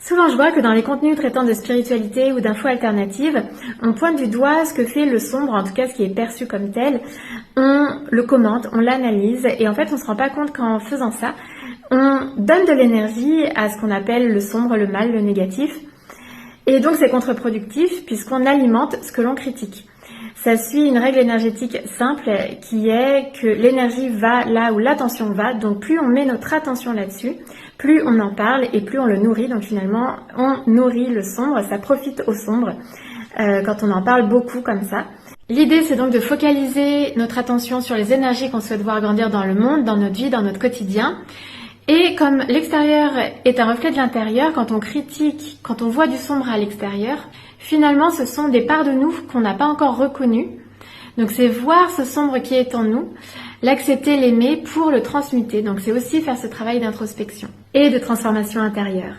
Souvent, je vois que dans les contenus traitant de spiritualité ou d'infos alternatives, on pointe du doigt ce que fait le sombre, en tout cas ce qui est perçu comme tel. On le commente, on l'analyse et en fait, on ne se rend pas compte qu'en faisant ça, on donne de l'énergie à ce qu'on appelle le sombre, le mal, le négatif. Et donc, c'est contre-productif puisqu'on alimente ce que l'on critique. Ça suit une règle énergétique simple qui est que l'énergie va là où l'attention va. Donc plus on met notre attention là-dessus, plus on en parle et plus on le nourrit. Donc finalement, on nourrit le sombre, ça profite au sombre quand on en parle beaucoup comme ça. L'idée, c'est donc de focaliser notre attention sur les énergies qu'on souhaite voir grandir dans le monde, dans notre vie, dans notre quotidien. Et comme l'extérieur est un reflet de l'intérieur, quand on critique, quand on voit du sombre à l'extérieur, finalement ce sont des parts de nous qu'on n'a pas encore reconnues. Donc c'est voir ce sombre qui est en nous, l'accepter, l'aimer pour le transmuter. Donc c'est aussi faire ce travail d'introspection et de transformation intérieure.